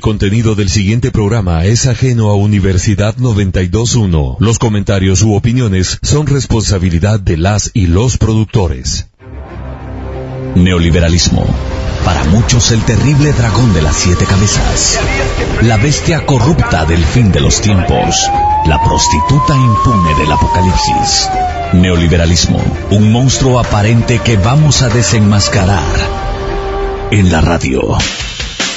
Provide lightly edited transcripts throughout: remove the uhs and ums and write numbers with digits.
contenido del siguiente programa es ajeno a Universidad 92.1. Los comentarios u opiniones son responsabilidad de las y los productores. Neoliberalismo. Para muchos el terrible dragón de las 7 cabezas. La bestia corrupta del fin de los tiempos. La prostituta impune del apocalipsis. Neoliberalismo. Un monstruo aparente que vamos a desenmascarar en la radio.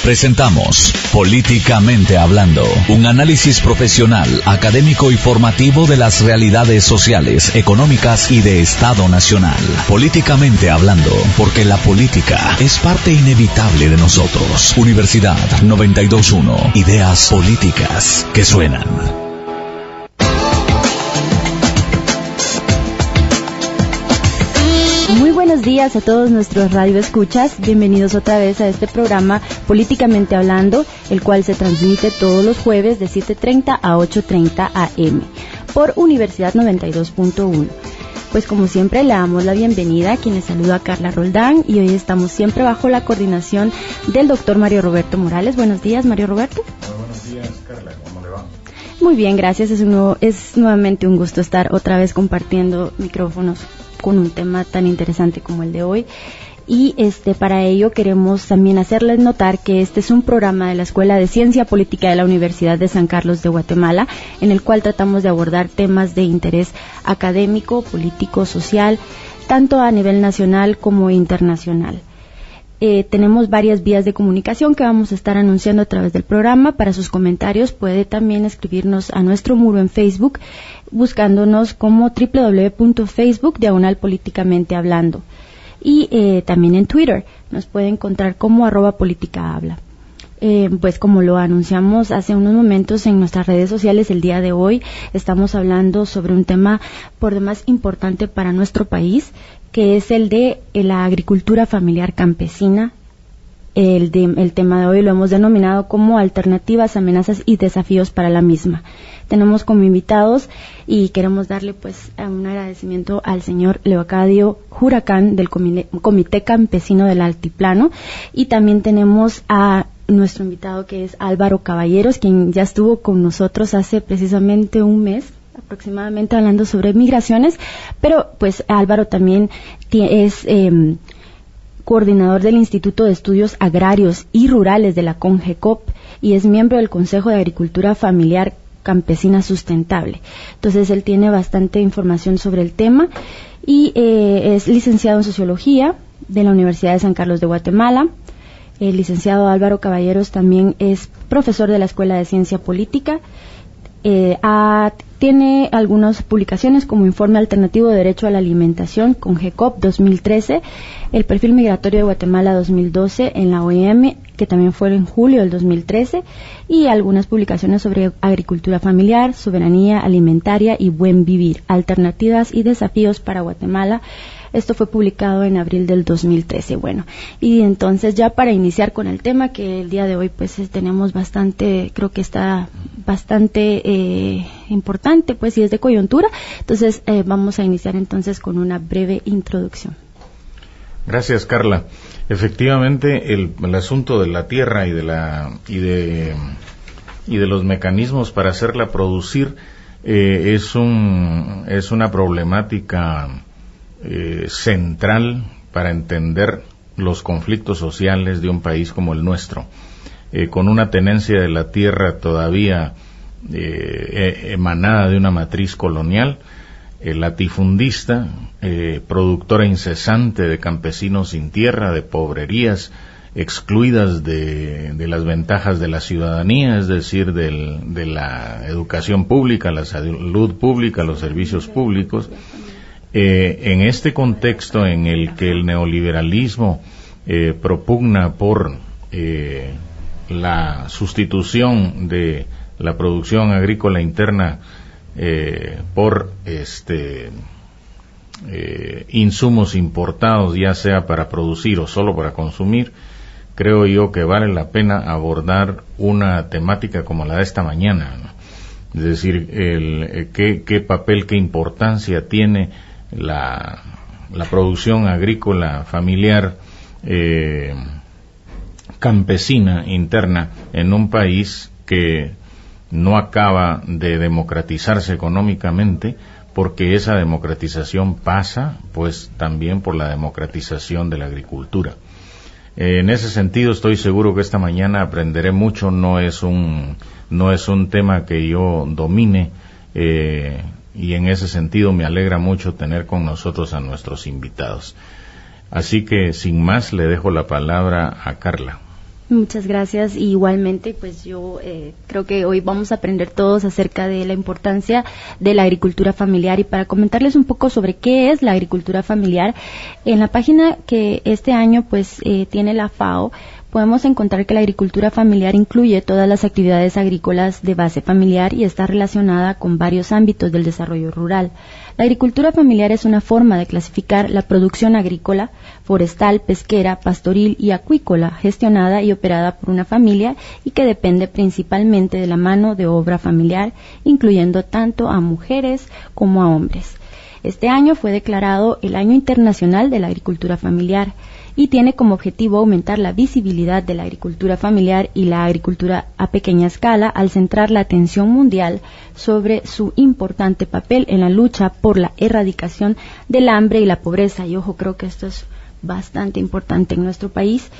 Presentamos Políticamente Hablando, un análisis profesional, académico y formativo de las realidades sociales, económicas y de Estado Nacional. Políticamente Hablando, porque la política es parte inevitable de nosotros. Universidad 92.1, ideas políticas que suenan. Muy buenos días a todos nuestros radioescuchas. Bienvenidos otra vez a este programa Políticamente Hablando, el cual se transmite todos los jueves de 7:30 a 8:30 am por Universidad 92.1. Pues como siempre le damos la bienvenida a quien les saluda, Carla Roldán, y hoy estamos siempre bajo la coordinación del doctor Mario Roberto Morales. Buenos días, Mario Roberto. Muy buenos días, Carla. ¿Cómo le va? Muy bien, gracias. Es nuevamente un gusto estar otra vez compartiendo micrófonos con un tema tan interesante como el de hoy. Y para ello queremos también hacerles notar que este es un programa de la Escuela de Ciencia Política de la Universidad de San Carlos de Guatemala, en el cual tratamos de abordar temas de interés académico, político, social, tanto a nivel nacional como internacional. Tenemos varias vías de comunicación que vamos a estar anunciando a través del programa. Para sus comentarios puede también escribirnos a nuestro muro en Facebook, buscándonos como www.facebook/políticamente hablando. Y también en Twitter nos puede encontrar como @políticahabla. Pues como lo anunciamos hace unos momentos en nuestras redes sociales, el día de hoy estamos hablando sobre un tema por demás importante para nuestro país, que es el de la agricultura familiar campesina. El tema de hoy lo hemos denominado como alternativas, amenazas y desafíos para la misma. Tenemos como invitados y queremos darle pues un agradecimiento al señor Leocadio Huracán del Comité Campesino del Altiplano, y también tenemos a nuestro invitado que es Álvaro Caballeros, quien ya estuvo con nosotros hace precisamente un mes aproximadamente hablando sobre migraciones, pero pues Álvaro también es coordinador del Instituto de Estudios Agrarios y Rurales de la CONGECOP y es miembro del Consejo de Agricultura Familiar Campesina Sustentable. Entonces él tiene bastante información sobre el tema y es licenciado en Sociología de la Universidad de San Carlos de Guatemala. El licenciado Álvaro Caballeros también es profesor de la Escuela de Ciencia Política. Tiene algunas publicaciones como Informe Alternativo de Derecho a la Alimentación, CONGECOP 2013, El Perfil Migratorio de Guatemala 2012 en la OIM, que también fue en julio del 2013, y algunas publicaciones sobre agricultura familiar, soberanía alimentaria y buen vivir, alternativas y desafíos para Guatemala. Esto fue publicado en abril del 2013. Bueno, y entonces ya para iniciar con el tema, que el día de hoy pues tenemos bastante, creo que está bastante importante, pues, y es de coyuntura. Entonces vamos a iniciar entonces con una breve introducción. Gracias, Carla. Efectivamente, el asunto de la tierra y de los mecanismos para hacerla producir es una problemática central para entender los conflictos sociales de un país como el nuestro, con una tenencia de la tierra todavía emanada de una matriz colonial, latifundista, productora incesante de campesinos sin tierra, de pobrerías, excluidas de las ventajas de la ciudadanía, es decir, de la educación pública, la salud pública, los servicios públicos. En este contexto en el que el neoliberalismo propugna por la sustitución de la producción agrícola interna por insumos importados, ya sea para producir o solo para consumir, creo yo que vale la pena abordar una temática como la de esta mañana, ¿no? Es decir, qué papel, qué importancia tiene la producción agrícola familiar campesina interna en un país que no acaba de democratizarse económicamente, porque esa democratización pasa pues también por la democratización de la agricultura. En ese sentido estoy seguro que esta mañana aprenderé mucho. No es un tema que yo domine, y en ese sentido me alegra mucho tener con nosotros a nuestros invitados. Así que sin más le dejo la palabra a Carla. Muchas gracias. Y igualmente, pues yo creo que hoy vamos a aprender todos acerca de la importancia de la agricultura familiar, y para comentarles un poco sobre qué es la agricultura familiar, en la página que este año pues tiene la FAO, podemos encontrar que la agricultura familiar incluye todas las actividades agrícolas de base familiar y está relacionada con varios ámbitos del desarrollo rural. La agricultura familiar es una forma de clasificar la producción agrícola, forestal, pesquera, pastoril y acuícola, gestionada y operada por una familia y que depende principalmente de la mano de obra familiar, incluyendo tanto a mujeres como a hombres. Este año fue declarado el Año Internacional de la Agricultura Familiar y tiene como objetivo aumentar la visibilidad de la agricultura familiar y la agricultura a pequeña escala al centrar la atención mundial sobre su importante papel en la lucha por la erradicación del hambre y la pobreza. Y ojo, creo que esto es bastante importante en nuestro país,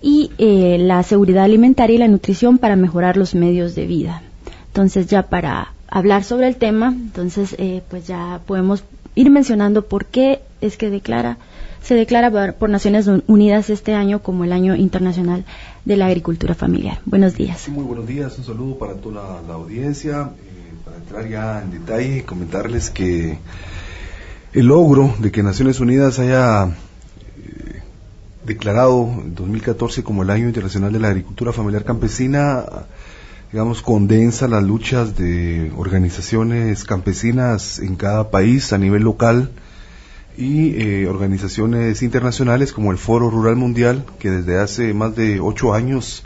y la seguridad alimentaria y la nutrición para mejorar los medios de vida. Entonces, ya para hablar sobre el tema, entonces pues ya podemos ir mencionando por qué es que se declara por Naciones Unidas este año como el Año Internacional de la Agricultura Familiar. Buenos días. Muy buenos días, un saludo para toda la audiencia. Para entrar ya en detalle, comentarles que el logro de que Naciones Unidas haya declarado en 2014 como el Año Internacional de la Agricultura Familiar Campesina, digamos, condensa las luchas de organizaciones campesinas en cada país a nivel local y organizaciones internacionales como el Foro Rural Mundial, que desde hace más de 8 años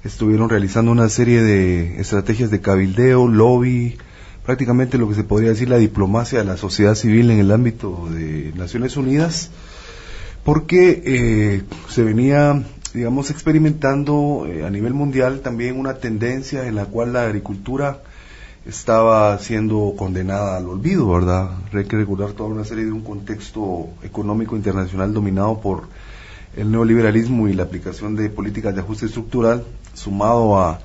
estuvieron realizando una serie de estrategias de cabildeo, lobby, prácticamente lo que se podría decir la diplomacia de la sociedad civil en el ámbito de Naciones Unidas, porque se venía, digamos, experimentando a nivel mundial también una tendencia en la cual la agricultura estaba siendo condenada al olvido, ¿verdad? Hay que recordar toda una serie de un contexto económico internacional dominado por el neoliberalismo y la aplicación de políticas de ajuste estructural, sumado a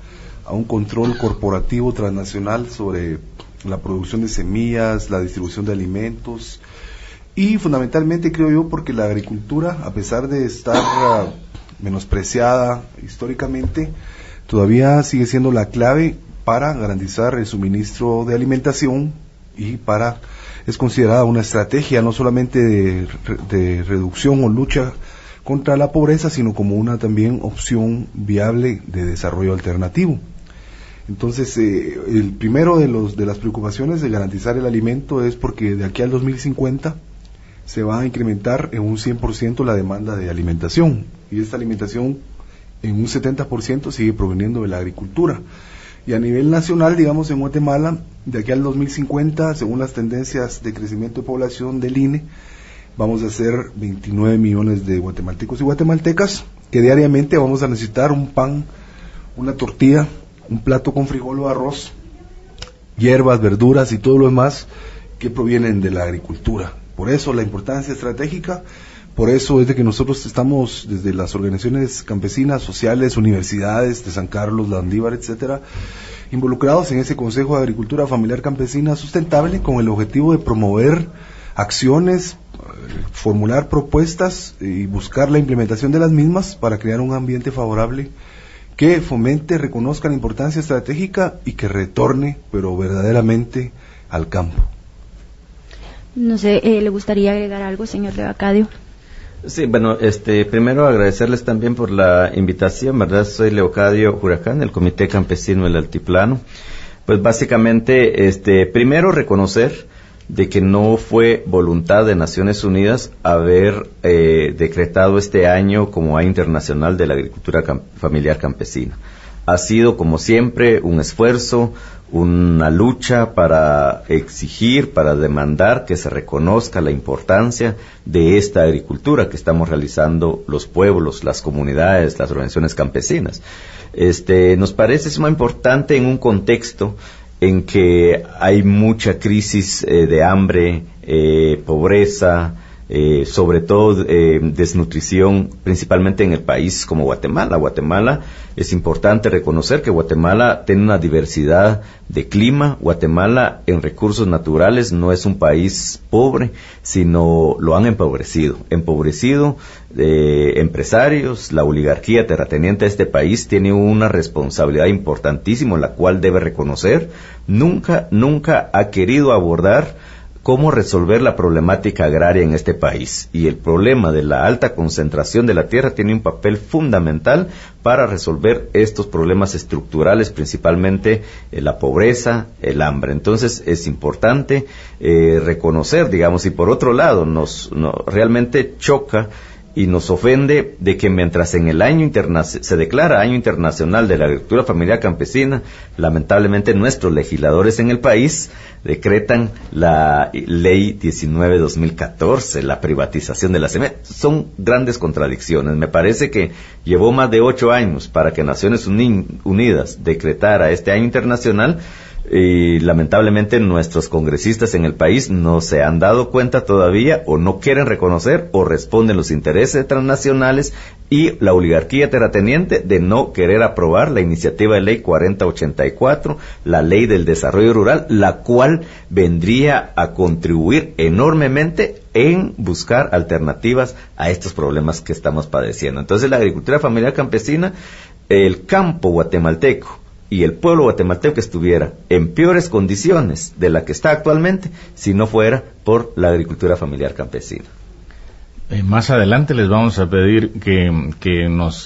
un control corporativo transnacional sobre la producción de semillas, la distribución de alimentos, y fundamentalmente, creo yo, porque la agricultura, a pesar de estar menospreciada históricamente, todavía sigue siendo la clave para garantizar el suministro de alimentación, y es considerada una estrategia no solamente de reducción o lucha contra la pobreza, sino como una también opción viable de desarrollo alternativo. Entonces, el primero de las preocupaciones de garantizar el alimento es porque de aquí al 2050 se va a incrementar en un 100% la demanda de alimentación, y esta alimentación en un 70% sigue proveniendo de la agricultura. Y a nivel nacional, digamos, en Guatemala, de aquí al 2050, según las tendencias de crecimiento de población del INE, vamos a ser 29 millones de guatemaltecos y guatemaltecas, que diariamente vamos a necesitar un pan, una tortilla, un plato con frijol o arroz, hierbas, verduras y todo lo demás que provienen de la agricultura. Por eso la importancia estratégica, por eso es de que nosotros estamos desde las organizaciones campesinas, sociales, universidades de San Carlos, Landívar, etcétera, involucrados en ese Consejo de Agricultura Familiar Campesina Sustentable, con el objetivo de promover acciones, formular propuestas y buscar la implementación de las mismas para crear un ambiente favorable que fomente, reconozca la importancia estratégica y que retorne, pero verdaderamente, al campo. No sé, ¿le gustaría agregar algo, señor Leocadio? Sí, bueno, primero agradecerles también por la invitación, ¿verdad? Soy Leocadio Huracán, del Comité Campesino del Altiplano. Pues básicamente, primero reconocer de que no fue voluntad de Naciones Unidas haber decretado este año como Año Internacional de la Agricultura Familiar Campesina. Ha sido, como siempre, un esfuerzo, una lucha para exigir, para demandar que se reconozca la importancia de esta agricultura que estamos realizando los pueblos, las comunidades, las organizaciones campesinas. Nos parece sumamente importante en un contexto en que hay mucha crisis de hambre, pobreza, sobre todo desnutrición, principalmente en el país como Guatemala. Guatemala, es importante reconocer que Guatemala tiene una diversidad de clima. Guatemala en recursos naturales no es un país pobre, sino lo han empobrecido empresarios. La oligarquía terrateniente de este país tiene una responsabilidad importantísima, la cual debe reconocer. Nunca ha querido abordar cómo resolver la problemática agraria en este país. Y el problema de la alta concentración de la tierra tiene un papel fundamental para resolver estos problemas estructurales, principalmente la pobreza, el hambre. Entonces es importante reconocer, digamos, y por otro lado realmente choca y nos ofende de que mientras en el se declara Año Internacional de la Agricultura Familiar Campesina, lamentablemente nuestros legisladores en el país decretan la Ley 19-2014, la privatización de la semilla. Son grandes contradicciones. Me parece que llevó más de 8 años para que Naciones Unidas decretara este Año Internacional, y lamentablemente nuestros congresistas en el país no se han dado cuenta todavía, o no quieren reconocer, o responden los intereses transnacionales y la oligarquía terrateniente de no querer aprobar la iniciativa de ley 4084, la ley del desarrollo rural, la cual vendría a contribuir enormemente en buscar alternativas a estos problemas que estamos padeciendo. Entonces la agricultura familiar campesina, el campo guatemalteco y el pueblo guatemalteco estuviera en peores condiciones de la que está actualmente si no fuera por la agricultura familiar campesina. Más adelante les vamos a pedir que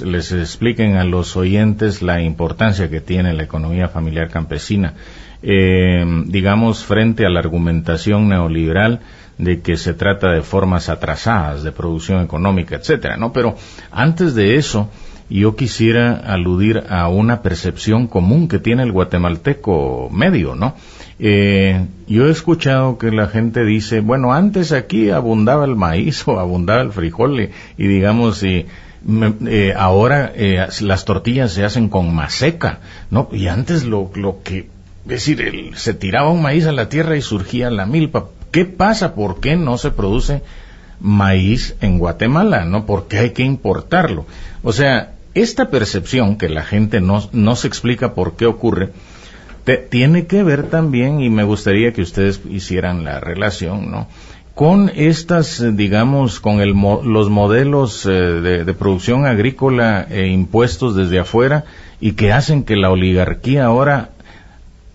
les expliquen a los oyentes la importancia que tiene la economía familiar campesina, digamos, frente a la argumentación neoliberal de que se trata de formas atrasadas de producción económica, etcétera, ¿no? Pero antes de eso, yo quisiera aludir a una percepción común que tiene el guatemalteco medio, ¿no? Yo he escuchado que la gente dice, bueno, antes aquí abundaba el maíz o abundaba el frijol y digamos, ahora las tortillas se hacen con maseca, ¿no? Y antes lo que, es decir, se tiraba un maíz a la tierra y surgía la milpa. ¿Qué pasa? ¿Por qué no se produce maíz en Guatemala, no? ¿Por qué hay que importarlo? O sea, esta percepción que la gente no se explica por qué ocurre, tiene que ver también, y me gustaría que ustedes hicieran la relación, ¿no?, con estas, digamos, con los modelos de producción agrícola impuestos desde afuera y que hacen que la oligarquía ahora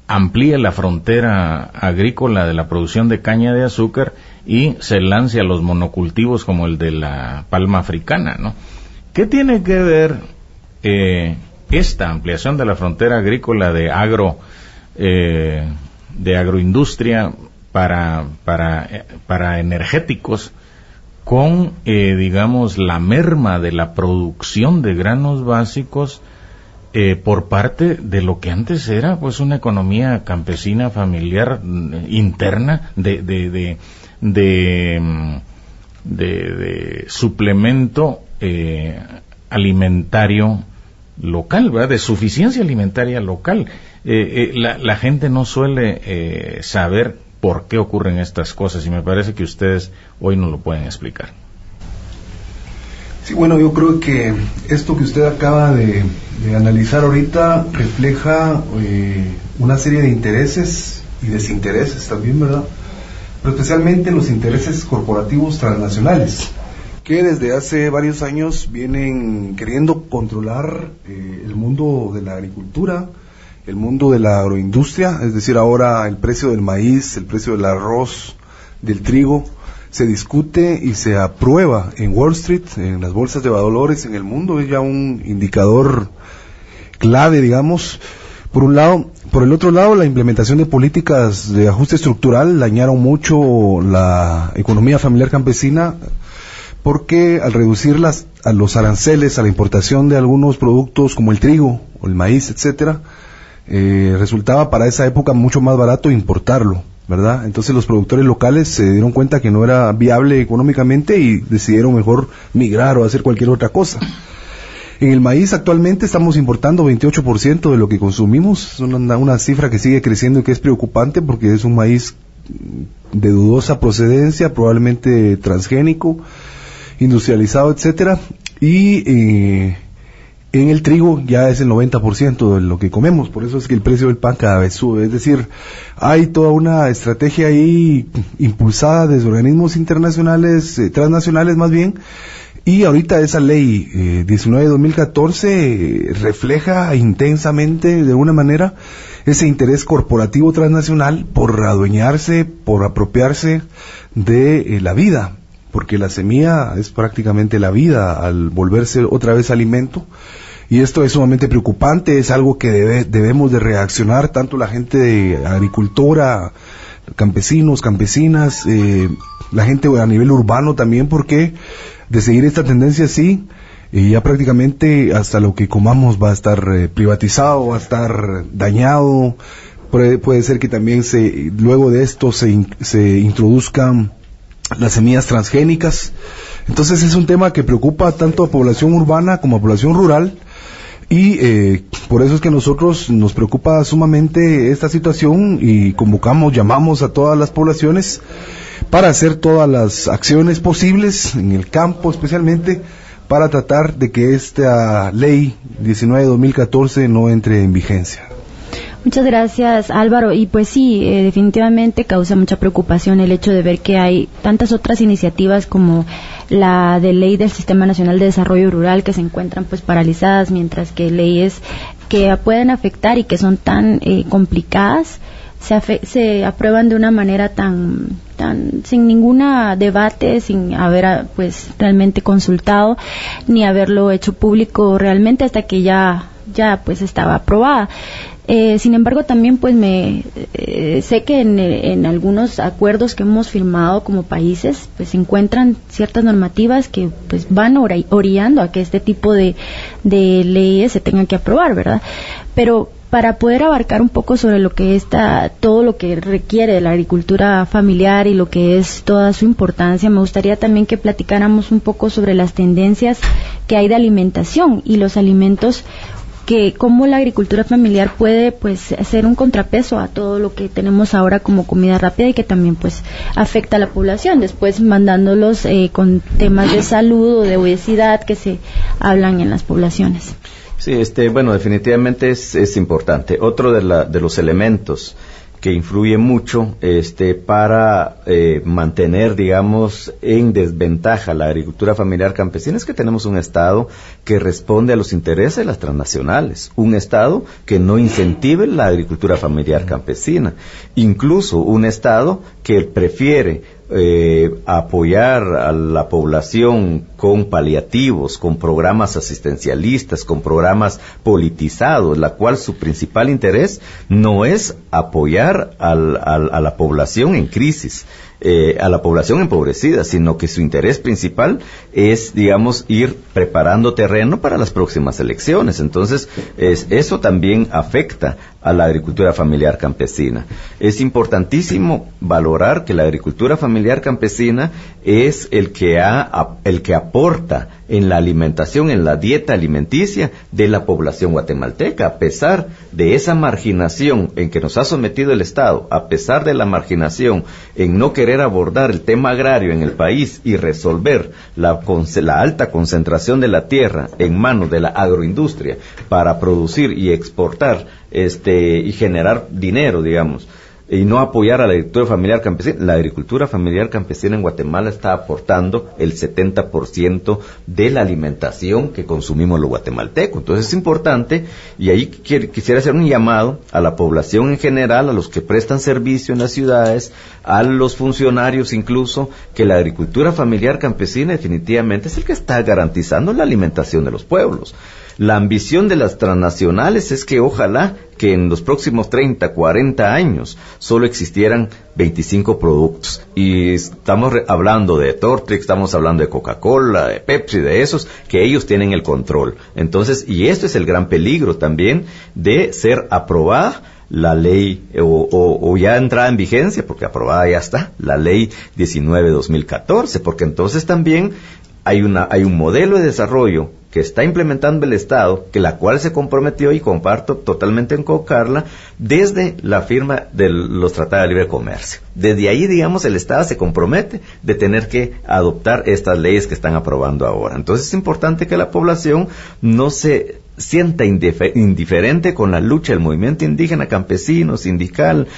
amplíe la frontera agrícola de la producción de caña de azúcar y se lance a los monocultivos como el de la palma africana, ¿no? ¿Qué tiene que ver esta ampliación de la frontera agrícola de agroindustria para energéticos con, digamos, la merma de la producción de granos básicos por parte de lo que antes era, pues, una economía campesina familiar interna de suplemento alimentario local, ¿verdad?, de suficiencia alimentaria local. La gente no suele saber por qué ocurren estas cosas y me parece que ustedes hoy nos lo pueden explicar. Sí, bueno, yo creo que esto que usted acaba de analizar ahorita refleja una serie de intereses y desintereses también, ¿verdad?, pero especialmente los intereses corporativos transnacionales, que desde hace varios años vienen queriendo controlar el mundo de la agricultura, el mundo de la agroindustria. Es decir, ahora el precio del maíz, el precio del arroz, del trigo, se discute y se aprueba en Wall Street, en las bolsas de valores en el mundo. Es ya un indicador clave, digamos. Por un lado. Por el otro lado, la implementación de políticas de ajuste estructural dañaron mucho la economía familiar campesina, porque al reducir los aranceles a la importación de algunos productos como el trigo o el maíz, etcétera, resultaba para esa época mucho más barato importarlo, ¿verdad? Entonces los productores locales se dieron cuenta que no era viable económicamente y decidieron mejor migrar o hacer cualquier otra cosa. En el maíz actualmente estamos importando 28% de lo que consumimos, es una cifra que sigue creciendo y que es preocupante porque es un maíz de dudosa procedencia, probablemente transgénico, industrializado, etcétera, y en el trigo ya es el 90% de lo que comemos, por eso es que el precio del pan cada vez sube. Es decir, hay toda una estrategia ahí impulsada desde organismos internacionales, transnacionales más bien, y ahorita esa ley 19/2014 refleja intensamente, de una manera, ese interés corporativo transnacional por adueñarse, por apropiarse de la vida, porque la semilla es prácticamente la vida al volverse otra vez alimento. Y esto es sumamente preocupante, es algo que debemos de reaccionar, tanto la gente de agricultura, campesinos, campesinas, la gente a nivel urbano también, porque de seguir esta tendencia así, ya prácticamente hasta lo que comamos va a estar privatizado, va a estar dañado. Puede ser que también luego de esto se introduzcan las semillas transgénicas. Entonces es un tema que preocupa tanto a población urbana como a población rural, y por eso es que nosotros nos preocupa sumamente esta situación y llamamos a todas las poblaciones para hacer todas las acciones posibles en el campo, especialmente para tratar de que esta ley 19/2014 no entre en vigencia. Muchas gracias, Álvaro. Y pues sí, definitivamente causa mucha preocupación el hecho de ver que hay tantas otras iniciativas como la de ley del Sistema Nacional de Desarrollo Rural que se encuentran pues paralizadas, mientras que leyes que pueden afectar y que son tan complicadas se aprueban de una manera tan sin ninguna debate, sin haber pues realmente consultado ni haberlo hecho público realmente hasta que ya pues estaba aprobada. Sin embargo, también pues sé que en algunos acuerdos que hemos firmado como países pues se encuentran ciertas normativas que pues van orillando a que este tipo de leyes se tengan que aprobar, ¿verdad? Pero para poder abarcar un poco sobre lo que todo lo que requiere de la agricultura familiar y lo que es toda su importancia, me gustaría también que platicáramos un poco sobre las tendencias que hay de alimentación y los alimentos, que cómo la agricultura familiar puede pues ser un contrapeso a todo lo que tenemos ahora como comida rápida y que también pues afecta a la población, después mandándolos con temas de salud o de obesidad que se hablan en las poblaciones. Sí, bueno, definitivamente es importante. Otro de los elementos que influye mucho para mantener, digamos, en desventaja la agricultura familiar campesina es que tenemos un Estado que responde a los intereses de las transnacionales, un Estado que no incentive la agricultura familiar campesina, incluso un Estado que prefiere apoyar a la población con paliativos, con programas asistencialistas, con programas politizados, la cual su principal interés no es apoyar a la población en crisis, a la población empobrecida, sino que su interés principal es, digamos, ir preparando terreno para las próximas elecciones. Entonces, eso también afecta a la agricultura familiar campesina. Es importantísimo valorar que la agricultura familiar campesina es el que aporta en la alimentación, en la dieta alimenticia de la población guatemalteca, a pesar de esa marginación en que nos ha sometido el Estado, a pesar de la marginación en no querer abordar el tema agrario en el país y resolver la alta concentración de la tierra en manos de la agroindustria para producir y exportar y generar dinero, digamos, y no apoyar a la agricultura familiar campesina. La agricultura familiar campesina en Guatemala está aportando el 70% de la alimentación que consumimos los guatemaltecos. Entonces es importante, y ahí quisiera hacer un llamado a la población en general, a los que prestan servicio en las ciudades, a los funcionarios incluso, que la agricultura familiar campesina definitivamente es el que está garantizando la alimentación de los pueblos. La ambición de las transnacionales es que ojalá que en los próximos 30, 40 años solo existieran 25 productos. Y estamos hablando de Tortrix, estamos hablando de Coca-Cola, de Pepsi, de esos, que ellos tienen el control. Entonces, y esto es el gran peligro también de ser aprobada la ley, o ya entrada en vigencia, porque aprobada ya está, la ley 19/2014, porque entonces también hay un modelo de desarrollo que está implementando el Estado, que la cual se comprometió, y comparto totalmente con Carla, desde la firma de los tratados de libre comercio. Desde ahí, digamos, el Estado se compromete de tener que adoptar estas leyes que están aprobando ahora. Entonces es importante que la población no se sienta indiferente con la lucha del movimiento indígena, campesino, sindical,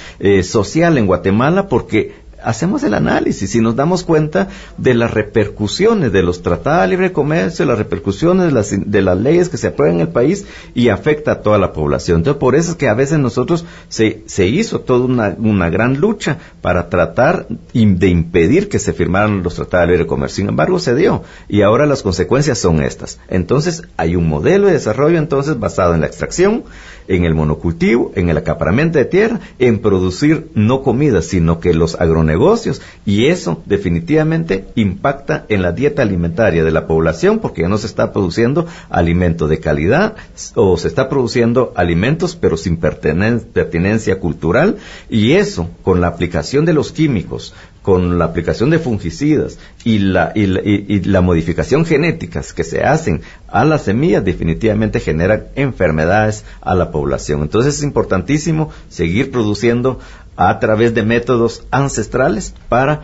social en Guatemala, porque hacemos el análisis y nos damos cuenta de las repercusiones de los tratados de libre comercio, las repercusiones de las leyes que se aprueban en el país, y afecta a toda la población. Entonces, por eso es que a veces nosotros se hizo toda una gran lucha para tratar de impedir que se firmaran los tratados de libre comercio. Sin embargo, se dio, y ahora las consecuencias son estas. Entonces, hay un modelo de desarrollo entonces basado en la extracción, en el monocultivo, en el acaparamiento de tierra, en producir no comida, sino que los agronegocios, y eso definitivamente impacta en la dieta alimentaria de la población, porque ya no se está produciendo alimento de calidad, o se está produciendo alimentos pero sin pertinencia cultural, y eso, con la aplicación de los químicos, con la aplicación de fungicidas y la modificación genéticas que se hacen a las semillas, definitivamente generan enfermedades a la población. Entonces es importantísimo seguir produciendo a través de métodos ancestrales para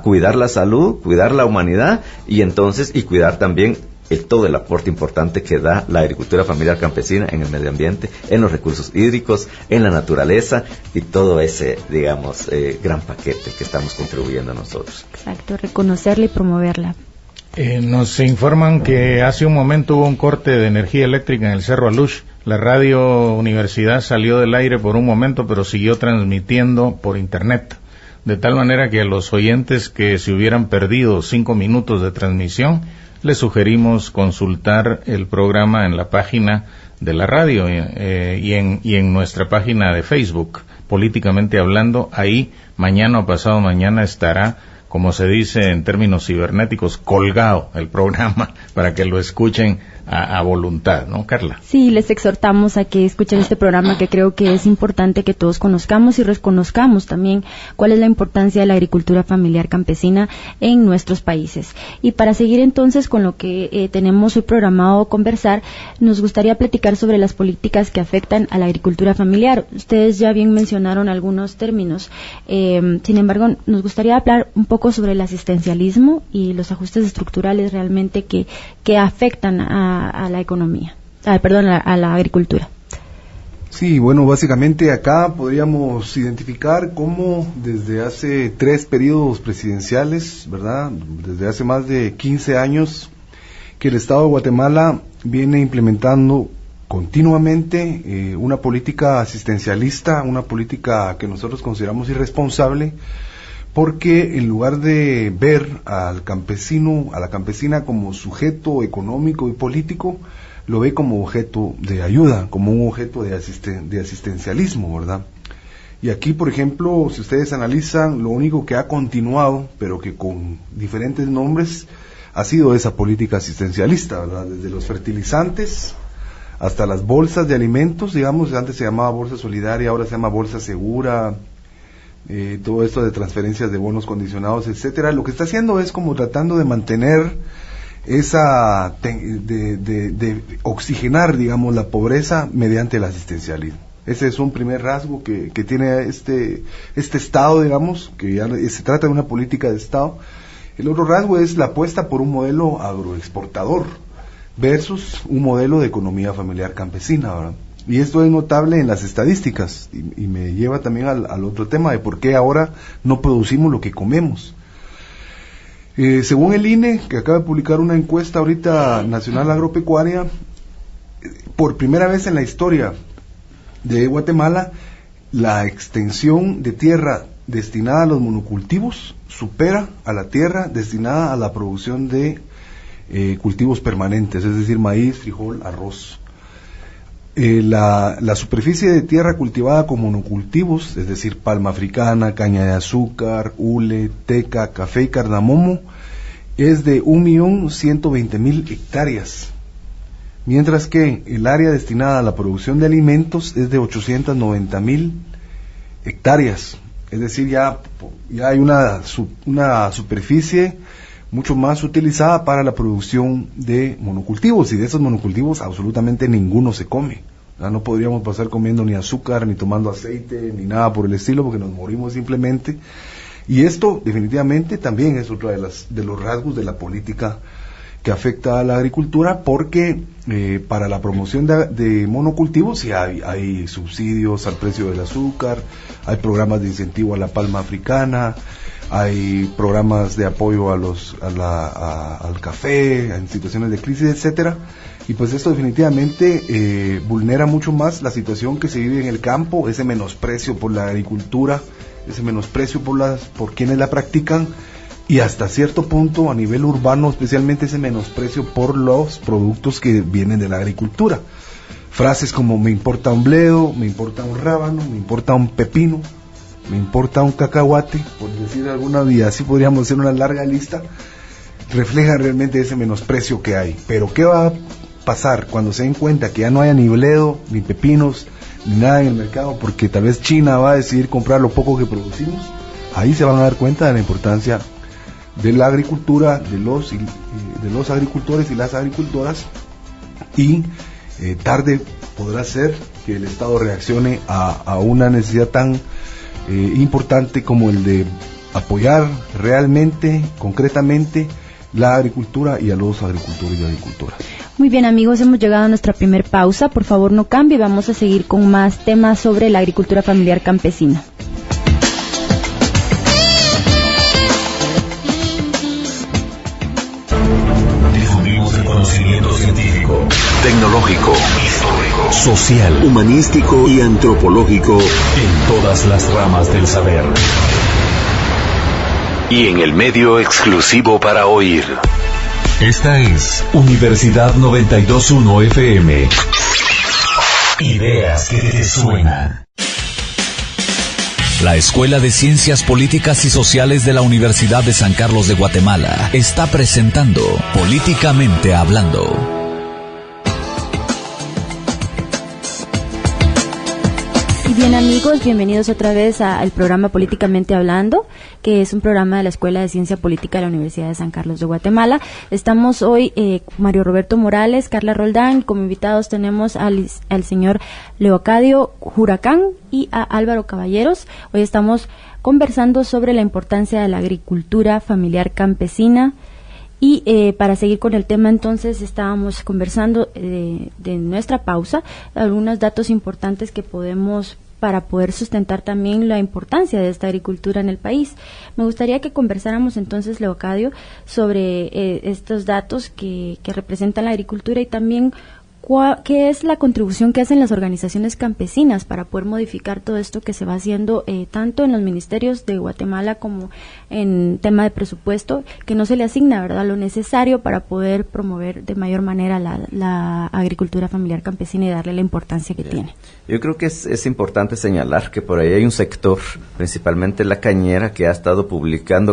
cuidar la salud, cuidar la humanidad, y cuidar también todo el aporte importante que da la agricultura familiar campesina en el medio ambiente, en los recursos hídricos, en la naturaleza, y todo ese, digamos, gran paquete que estamos contribuyendo nosotros. Exacto, reconocerla y promoverla. Nos informan que hace un momento hubo un corte de energía eléctrica en el Cerro Alush. La radio Universidad salió del aire por un momento, pero siguió transmitiendo por internet, de tal manera que a los oyentes que se hubieran perdido 5 minutos de transmisión, les sugerimos consultar el programa en la página de la radio y en nuestra página de Facebook, Políticamente Hablando. Ahí mañana o pasado mañana estará, como se dice en términos cibernéticos, colgado el programa para que lo escuchen a voluntad, ¿no, Carla? Sí, les exhortamos a que escuchen este programa, que creo que es importante que todos conozcamos y reconozcamos también cuál es la importancia de la agricultura familiar campesina en nuestros países. Y para seguir entonces con lo que tenemos hoy programado conversar, nos gustaría platicar sobre las políticas que afectan a la agricultura familiar. Ustedes ya bien mencionaron algunos términos, sin embargo, nos gustaría hablar un poco sobre el asistencialismo y los ajustes estructurales realmente que afectan a la economía, a la agricultura. Sí, bueno, básicamente acá podríamos identificar cómo desde hace 3 periodos presidenciales, ¿verdad?, desde hace más de 15 años, que el Estado de Guatemala viene implementando continuamente una política asistencialista, una política que nosotros consideramos irresponsable, porque en lugar de ver al campesino, a la campesina como sujeto económico y político, lo ve como objeto de ayuda, como un objeto de asistencialismo, ¿verdad? Y aquí, por ejemplo, si ustedes analizan, lo único que ha continuado, pero que con diferentes nombres, ha sido esa política asistencialista, ¿verdad? Desde los fertilizantes hasta las bolsas de alimentos, digamos, antes se llamaba bolsa solidaria, ahora se llama bolsa segura, todo esto de transferencias de bonos condicionados, etcétera. Lo que está haciendo es como tratando de mantener de oxigenar, digamos, la pobreza mediante el asistencialismo. Ese es un primer rasgo que tiene este Estado, digamos, que ya se trata de una política de Estado. El otro rasgo es la apuesta por un modelo agroexportador versus un modelo de economía familiar campesina, ¿verdad? Y esto es notable en las estadísticas, y me lleva también al otro tema de por qué ahora no producimos lo que comemos. Según el INE, que acaba de publicar una encuesta ahorita nacional agropecuaria, por primera vez en la historia de Guatemala, la extensión de tierra destinada a los monocultivos supera a la tierra destinada a la producción de cultivos permanentes, es decir, maíz, frijol, arroz. La superficie de tierra cultivada con monocultivos, es decir, palma africana, caña de azúcar, hule, teca, café y cardamomo, es de 1.120.000 hectáreas, mientras que el área destinada a la producción de alimentos es de 890.000 hectáreas, es decir, ya hay una superficie mucho más utilizada para la producción de monocultivos, y de esos monocultivos absolutamente ninguno se come. No podríamos pasar comiendo ni azúcar, ni tomando aceite, ni nada por el estilo, porque nos morimos simplemente. Y esto definitivamente también es otro de los rasgos de la política que afecta a la agricultura, porque para la promoción de monocultivos sí hay subsidios al precio del azúcar, hay programas de incentivo a la palma africana, hay programas de apoyo al café, en situaciones de crisis, etcétera, y pues esto definitivamente vulnera mucho más la situación que se vive en el campo, ese menosprecio por la agricultura, ese menosprecio por quienes la practican, y hasta cierto punto a nivel urbano especialmente ese menosprecio por los productos que vienen de la agricultura. Frases como me importa un bledo, me importa un rábano, me importa un pepino, me importa un cacahuate, por decir alguna, y así podríamos hacer una larga lista, reflejan realmente ese menosprecio que hay. Pero ¿qué va a pasar cuando se den cuenta que ya no haya ni bledo, ni pepinos, ni nada en el mercado, porque tal vez China va a decidir comprar lo poco que producimos? Ahí se van a dar cuenta de la importancia de la agricultura, de los agricultores y las agricultoras, y tarde podrá ser que el Estado reaccione a una necesidad tan importante como el de apoyar realmente, concretamente, la agricultura y a los agricultores y agricultoras. Muy bien, amigos, hemos llegado a nuestra primer pausa. Por favor, no cambie, vamos a seguir con más temas sobre la agricultura familiar campesina. Difundimos el conocimiento científico, tecnológico, histórico, social, humanístico y antropológico en todas las ramas del saber. Y en el medio exclusivo para oír. Esta es Universidad 92.1 FM. Ideas que te suenan. La Escuela de Ciencias Políticas y Sociales de la Universidad de San Carlos de Guatemala está presentando Políticamente Hablando. Bien, amigos, bienvenidos otra vez al programa Políticamente Hablando, que es un programa de la Escuela de Ciencia Política de la Universidad de San Carlos de Guatemala. Estamos hoy Mario Roberto Morales, Carla Roldán, y como invitados tenemos al señor Leocadio Huracán y a Álvaro Caballeros. Hoy estamos conversando sobre la importancia de la agricultura familiar campesina. Y para seguir con el tema, entonces, estábamos conversando de nuestra pausa, algunos datos importantes que podemos para poder sustentar también la importancia de esta agricultura en el país. Me gustaría que conversáramos entonces, Leocadio, sobre estos datos que representan la agricultura y también qué es la contribución que hacen las organizaciones campesinas para poder modificar todo esto que se va haciendo tanto en los ministerios de Guatemala como en tema de presupuesto, que no se le asigna, ¿verdad?, lo necesario para poder promover de mayor manera la agricultura familiar campesina y darle la importancia que tiene. Yo creo que es importante señalar que por ahí hay un sector, principalmente la cañera, que ha estado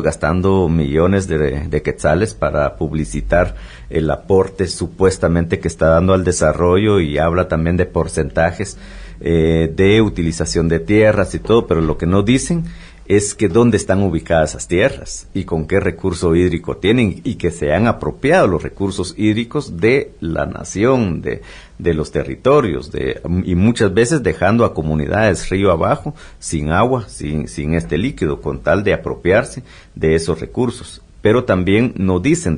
gastando millones de quetzales para publicitar el aporte supuestamente que está dando al desarrollo, y habla también de porcentajes de utilización de tierras y todo, pero lo que no dicen es que dónde están ubicadas esas tierras y con qué recurso hídrico tienen, y que se han apropiado los recursos hídricos de la nación, de los territorios, y muchas veces dejando a comunidades río abajo sin agua, sin este líquido, con tal de apropiarse de esos recursos. Pero también nos dicen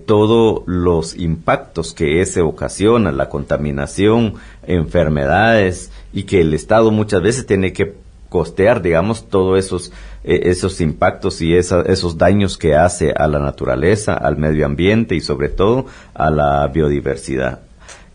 todos los impactos que se ocasiona, la contaminación, enfermedades, y que el Estado muchas veces tiene que costear, digamos, todos esos impactos y esos daños que hace a la naturaleza, al medio ambiente y sobre todo a la biodiversidad.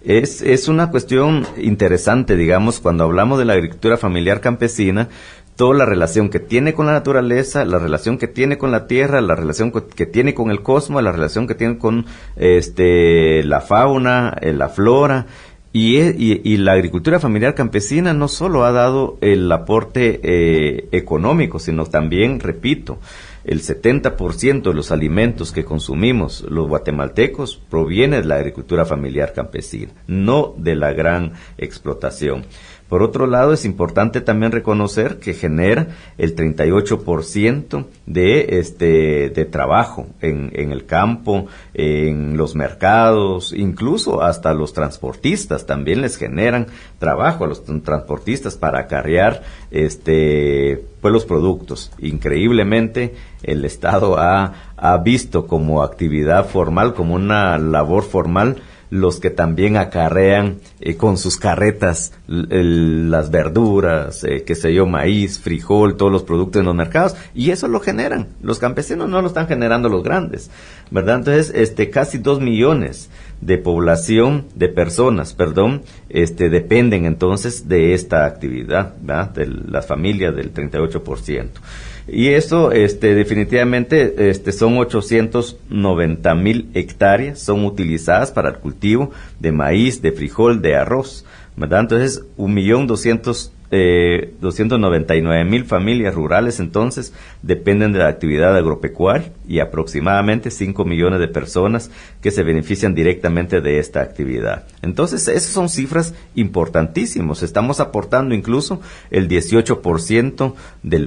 Es una cuestión interesante, digamos, cuando hablamos de la agricultura familiar campesina. toda la relación que tiene con la naturaleza, la relación que tiene con la tierra, la relación que tiene con el cosmos, la relación que tiene con la fauna, la flora. Y la agricultura familiar campesina no solo ha dado el aporte económico, sino también, repito, el 70% de los alimentos que consumimos los guatemaltecos proviene de la agricultura familiar campesina, no de la gran explotación. Por otro lado, es importante también reconocer que genera el 38% de trabajo en el campo, en los mercados, incluso hasta los transportistas también les generan trabajo a los transportistas para acarrear pues los productos. Increíblemente, el Estado ha visto como actividad formal, como una labor formal, los que también acarrean con sus carretas las verduras, maíz, frijol, todos los productos en los mercados, y eso lo generan. Los campesinos no lo están generando los grandes, ¿verdad? Entonces, casi 2 millones de personas, dependen entonces de esta actividad, ¿verdad? De las familias del 38%. Y eso, definitivamente, son 890,000 hectáreas, son utilizadas para el cultivo de maíz, de frijol, de arroz, ¿verdad? Entonces, 1,299,000 familias rurales, entonces, dependen de la actividad agropecuaria, y aproximadamente 5 millones de personas que se benefician directamente de esta actividad. Entonces, esas son cifras importantísimas. Estamos aportando incluso el 18%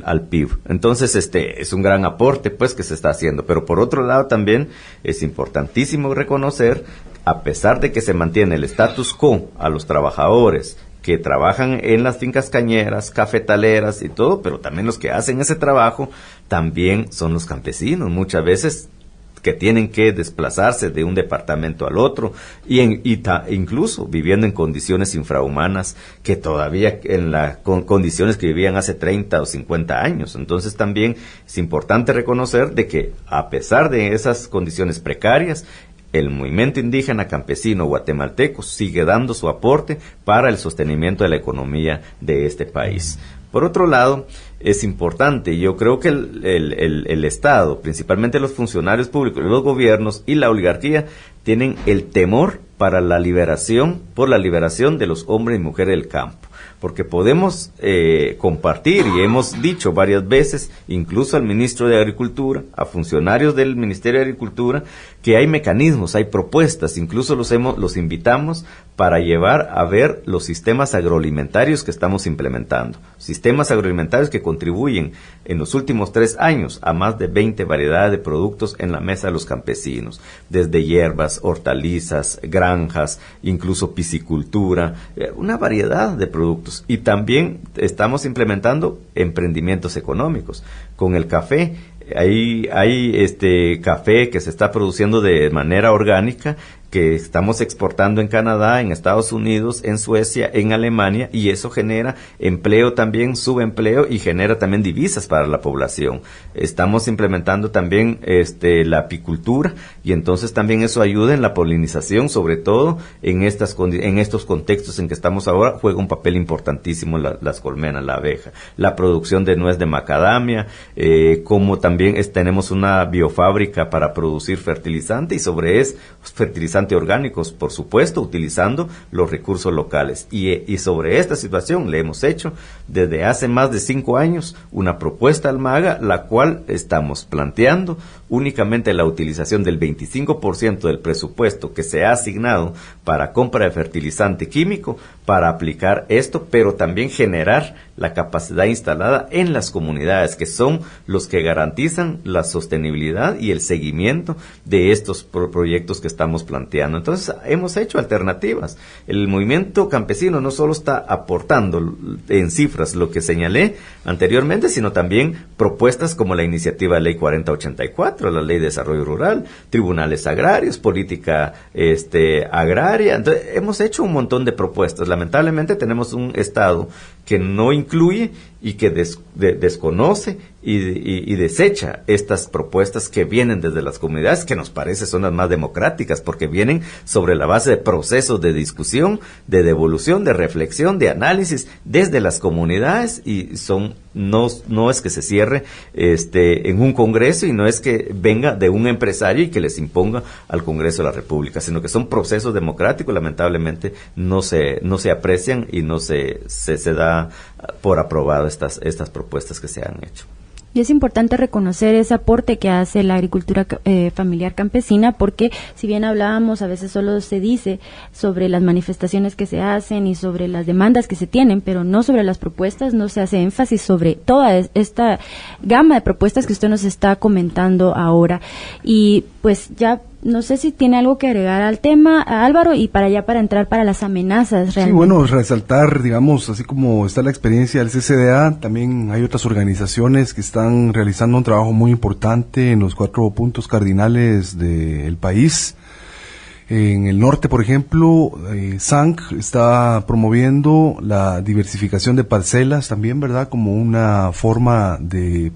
al PIB. Entonces, es un gran aporte, pues, que se está haciendo. Pero por otro lado, también es importantísimo reconocer, a pesar de que se mantiene el status quo a los trabajadores que trabajan en las fincas cañeras, cafetaleras y todo, pero también los que hacen ese trabajo también son los campesinos, muchas veces que tienen que desplazarse de un departamento al otro incluso viviendo en condiciones infrahumanas que todavía con condiciones que vivían hace 30 o 50 años. Entonces también es importante reconocer de que a pesar de esas condiciones precarias, el movimiento indígena campesino guatemalteco sigue dando su aporte para el sostenimiento de la economía de este país. Por otro lado, es importante, yo creo que el Estado, principalmente los funcionarios públicos, los gobiernos y la oligarquía, tienen el temor por la liberación de los hombres y mujeres del campo. Porque podemos compartir, y hemos dicho varias veces, incluso al ministro de Agricultura, a funcionarios del Ministerio de Agricultura, que hay mecanismos, hay propuestas, incluso los invitamos para llevar a ver los sistemas agroalimentarios que estamos implementando. Sistemas agroalimentarios que contribuyen en los últimos 3 años a más de 20 variedades de productos en la mesa de los campesinos, desde hierbas, hortalizas, granjas, incluso piscicultura, una variedad de productos. Y también estamos implementando emprendimientos económicos. Con el café, hay café que se está produciendo de manera orgánica, que estamos exportando en Canadá, en Estados Unidos, en Suecia, en Alemania, y eso genera empleo también, subempleo, y genera también divisas para la población. Estamos implementando también la apicultura, y entonces también eso ayuda en la polinización, sobre todo en estos contextos en que estamos ahora, juega un papel importantísimo las colmenas, la abeja, la producción de nuez de macadamia, como también tenemos una biofábrica para producir fertilizante, y sobre eso, fertilizante orgánicos, por supuesto, utilizando los recursos locales. Y sobre esta situación le hemos hecho desde hace más de 5 años una propuesta al MAGA, la cual estamos planteando únicamente la utilización del 25% del presupuesto que se ha asignado para compra de fertilizante químico para aplicar esto, pero también generar la capacidad instalada en las comunidades, que son los que garantizan la sostenibilidad y el seguimiento de estos proyectos que estamos planteando. Entonces, hemos hecho alternativas. El movimiento campesino no solo está aportando en cifras lo que señalé anteriormente, sino también propuestas como la iniciativa de Ley 4084, la Ley de Desarrollo Rural, tribunales agrarios, política agraria. Entonces, hemos hecho un montón de propuestas. Lamentablemente tenemos un Estado que no incluye y que desconoce y desecha estas propuestas que vienen desde las comunidades, que nos parece son las más democráticas, porque vienen sobre la base de procesos de discusión, de devolución, de reflexión, de análisis desde las comunidades, y son no es que se cierre en un congreso, y no es que venga de un empresario y que les imponga al Congreso de la República, sino que son procesos democráticos. Lamentablemente no se aprecian y no se da por aprobado estas propuestas que se han hecho. Y es importante reconocer ese aporte que hace la agricultura familiar campesina, porque si bien hablábamos, a veces solo se dice sobre las manifestaciones que se hacen y sobre las demandas que se tienen, pero no sobre las propuestas, no se hace énfasis sobre toda esta gama de propuestas que usted nos está comentando ahora. Y pues ya no sé si tiene algo que agregar al tema, Álvaro, y para entrar para las amenazas realmente. Sí, bueno, resaltar, digamos, así como está la experiencia del CCDA, también hay otras organizaciones que están realizando un trabajo muy importante en los 4 puntos cardinales del país. En el norte, por ejemplo, SANC está promoviendo la diversificación de parcelas también, ¿verdad?, como una forma de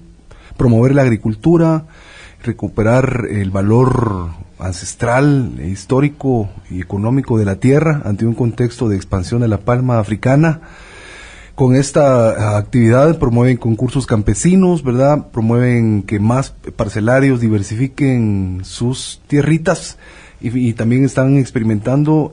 promover la agricultura, recuperar el valor ancestral, histórico y económico de la tierra ante un contexto de expansión de la palma africana. Con esta actividad promueven concursos campesinos, ¿verdad? Promueven que más parcelarios diversifiquen sus tierritas, y también están experimentando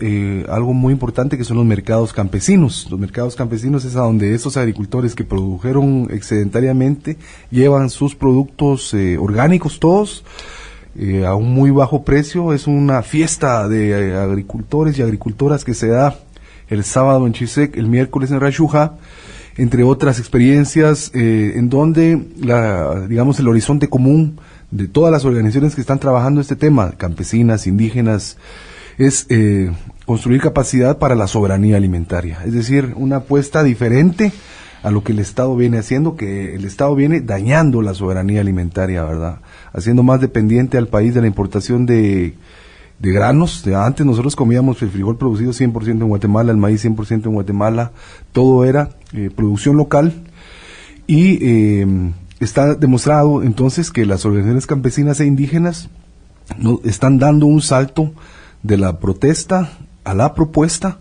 algo muy importante, que son los mercados campesinos. Los mercados campesinos es a donde esos agricultores que produjeron excedentariamente llevan sus productos orgánicos todos, a un muy bajo precio. Es una fiesta de agricultores y agricultoras que se da el sábado en Chisec, el miércoles en Rayuja, entre otras experiencias, en donde el horizonte común de todas las organizaciones que están trabajando este tema, campesinas, indígenas, es construir capacidad para la soberanía alimentaria. Es decir, una apuesta diferente a lo que el Estado viene haciendo, que el Estado viene dañando la soberanía alimentaria, ¿verdad? Haciendo más dependiente al país de la importación de granos. Antes nosotros comíamos el frijol producido 100% en Guatemala, el maíz 100% en Guatemala, todo era producción local, y está demostrado entonces que las organizaciones campesinas e indígenas están dando un salto de la protesta a la propuesta,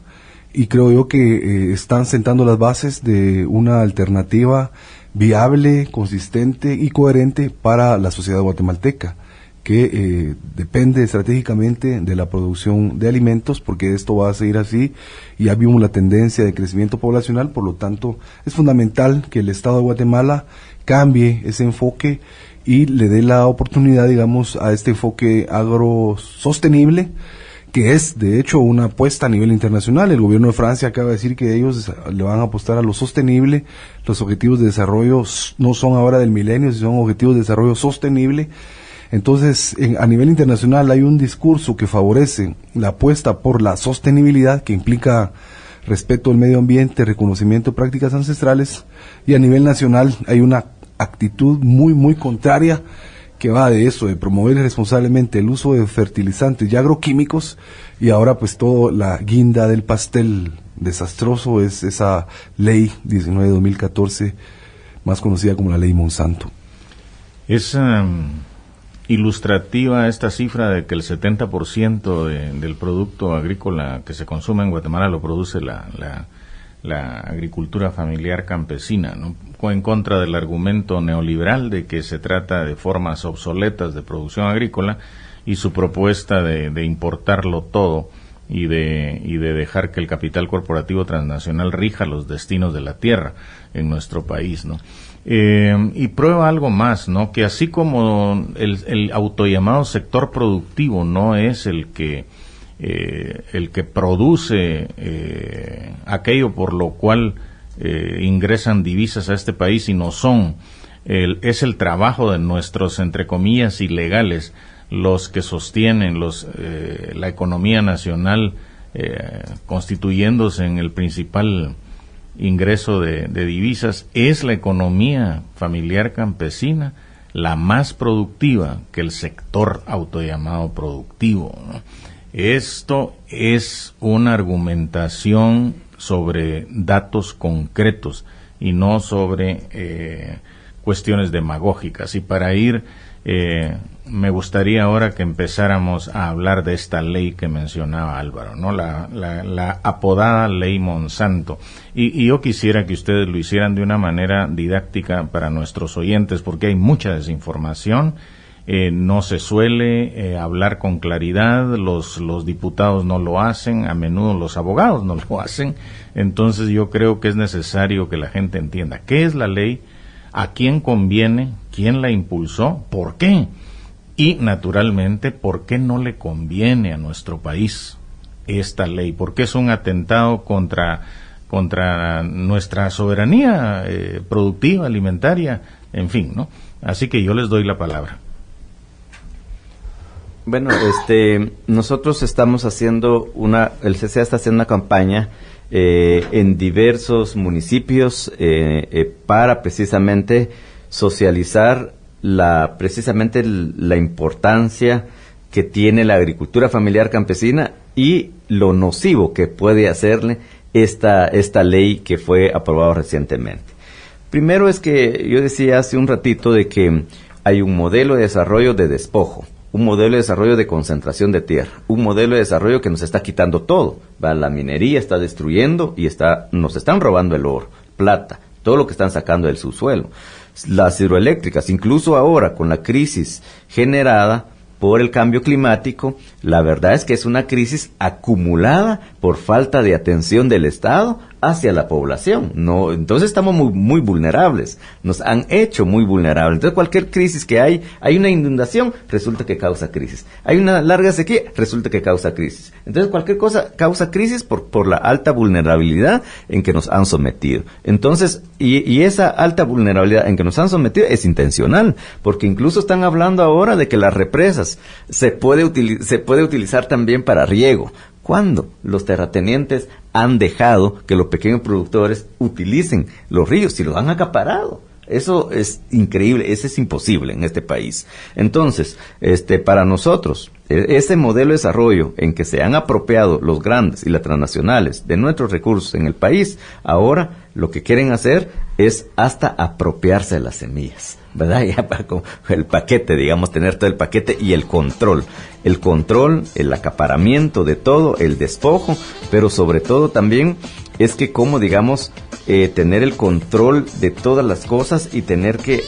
y creo yo que están sentando las bases de una alternativa viable, consistente y coherente para la sociedad guatemalteca, que depende estratégicamente de la producción de alimentos, porque esto va a seguir así, y ya vimos la tendencia de crecimiento poblacional. Por lo tanto, es fundamental que el Estado de Guatemala cambie ese enfoque y le dé la oportunidad, digamos, a este enfoque agrosostenible, que es de hecho una apuesta a nivel internacional. El gobierno de Francia acaba de decir que ellos le van a apostar a lo sostenible. Los objetivos de desarrollo no son ahora del milenio, sino son objetivos de desarrollo sostenible. Entonces, a nivel internacional hay un discurso que favorece la apuesta por la sostenibilidad, que implica respeto al medio ambiente, reconocimiento de prácticas ancestrales, y a nivel nacional hay una actitud muy, muy contraria, que va de eso, de promover responsablemente el uso de fertilizantes y agroquímicos, y ahora pues toda la guinda del pastel desastroso es esa ley 19 de 2014, más conocida como la ley Monsanto. Es ilustrativa esta cifra de que el 70% del producto agrícola que se consume en Guatemala lo produce la agricultura familiar campesina, ¿no? En contra del argumento neoliberal de que se trata de formas obsoletas de producción agrícola, y su propuesta de importarlo todo y de dejar que el capital corporativo transnacional rija los destinos de la tierra en nuestro país, ¿no? Y prueba algo más, ¿no? Que así como el autollamado sector productivo no es el que produce aquello por lo cual ingresan divisas a este país, sino es el trabajo de nuestros, entre comillas, ilegales, los que sostienen la economía nacional, constituyéndose en el principal ingreso de divisas. Es la economía familiar campesina la más productiva que el sector autollamado productivo, ¿no? Esto es una argumentación sobre datos concretos y no sobre cuestiones demagógicas. Y para ir, me gustaría ahora que empezáramos a hablar de esta ley que mencionaba Álvaro, ¿no? La apodada Ley Monsanto. Y yo quisiera que ustedes lo hicieran de una manera didáctica para nuestros oyentes, porque hay mucha desinformación. No se suele hablar con claridad, los diputados no lo hacen, a menudo los abogados no lo hacen. Entonces yo creo que es necesario que la gente entienda qué es la ley, a quién conviene, quién la impulsó, por qué, y naturalmente por qué no le conviene a nuestro país esta ley, porque es un atentado contra nuestra soberanía productiva, alimentaria, en fin, ¿no? Así que yo les doy la palabra. Bueno, nosotros estamos haciendo el CCA está haciendo una campaña en diversos municipios para precisamente socializar precisamente la importancia que tiene la agricultura familiar campesina y lo nocivo que puede hacerle esta ley que fue aprobada recientemente. Primero es que yo decía hace un ratito de que hay un modelo de desarrollo de despojo, un modelo de desarrollo de concentración de tierra, un modelo de desarrollo que nos está quitando todo. La minería está destruyendo y nos están robando el oro, plata, todo lo que están sacando del subsuelo. Las hidroeléctricas, incluso ahora con la crisis generada por el cambio climático, la verdad es que es una crisis acumulada por falta de atención del Estado hacia la población. No, entonces estamos muy vulnerables, nos han hecho muy vulnerables. Entonces cualquier crisis que hay una inundación, resulta que causa crisis. Hay una larga sequía, resulta que causa crisis. Entonces cualquier cosa causa crisis por la alta vulnerabilidad en que nos han sometido. Entonces, y esa alta vulnerabilidad en que nos han sometido es intencional, porque incluso están hablando ahora de que las represas se puede utilizar también para riego. ¿Cuándo los terratenientes han dejado que los pequeños productores utilicen los ríos si los han acaparado? Eso es increíble, eso es imposible en este país. Entonces, para nosotros, ese modelo de desarrollo en que se han apropiado los grandes y las transnacionales de nuestros recursos en el país, ahora lo que quieren hacer es hasta apropiarse de las semillas, ¿verdad? Ya con el paquete, digamos, tener todo el paquete y el control, el acaparamiento de todo, el despojo, pero sobre todo también es que como, digamos, tener el control de todas las cosas y tener que